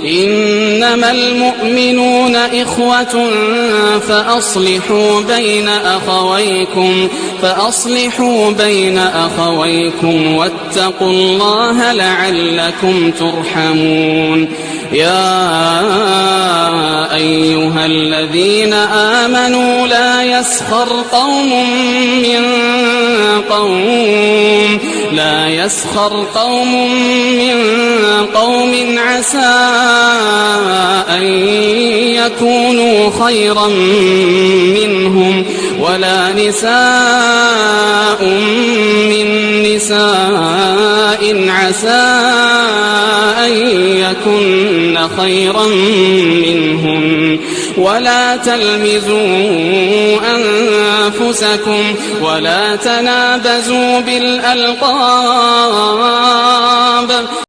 إنما المؤمنون إخوة فأصلحوا بين أخويكم واتقوا الله لعلكم ترحمون يا أيها الذين آمنوا لا يسخر قوم من قوم عسى أن يكونوا خيرا منهم ولا نساء من نساء عسى أن يكن خيرا منهم ولا تلمزوا أنفسكم ولا تنابزوا بالألقاب